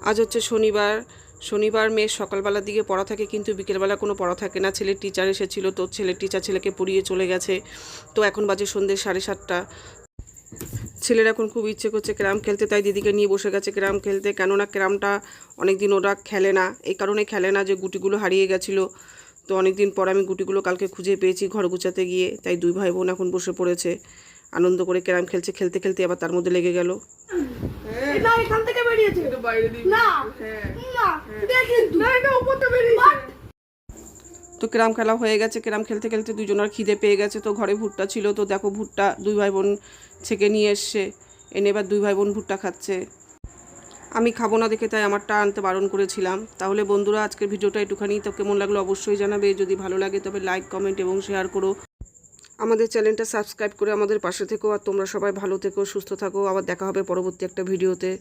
আজ হচ্ছে শনিবার মেয়ের সকালবেলার দিকে পড়া থাকে, কিন্তু বিকেলবেলা কোনো পড়া থাকে না। ছেলের টিচার এসেছিলো, তো ছেলের টিচার ছেলেকে পড়িয়ে চলে গেছে। তো এখন বাজে সন্ধ্যে 7:30। ছেলের এখন খুব ইচ্ছে করছে ক্যারাম খেলতে, তাই দিদিকে নিয়ে বসে গেছে ক্যারাম খেলতে। কেননা ক্যারামটা অনেকদিন ওরা খেলে না, এই কারণে খেলে না যে গুটিগুলো হারিয়ে গেছিলো। তো অনেকদিন পর আমি গুটিগুলো কালকে খুঁজে পেয়েছি ঘর গুছাতে গিয়ে, তাই দুই ভাই বোন এখন বসে পড়েছে আনন্দ করে ক্যারাম খেলছে। খেলতে খেলতে আবার তার মধ্যে লেগে গেল। তো ক্যারাম খেলা হয়ে গেছে। ক্যারাম খেলতে খেলতে দুজনের খিদে পেয়ে গেছে। তো ঘরে ভুট্টা ছিল, তো দেখো ভুট্টা দুই ভাই বোন ছেঁকে নিয়ে এসছে, এনে এবার দুই ভাই বোন ভুট্টা খাচ্ছে। আমি খাবো না দেখে তাই আমারটা আনতে বারণ করেছিলাম। তাহলে বন্ধুরা, আজকের ভিডিওটা একটুখানি তো কেমন লাগলো অবশ্যই জানাবে। যদি ভালো লাগে তবে লাইক, কমেন্ট এবং শেয়ার করো। আমাদের চ্যানেলটা সাবস্ক্রাইব করে আমাদের পাশে থেকো। আর তোমরা সবাই ভালো থেকো, সুস্থ থাকো। আবার দেখা হবে পরবর্তী একটা ভিডিওতে।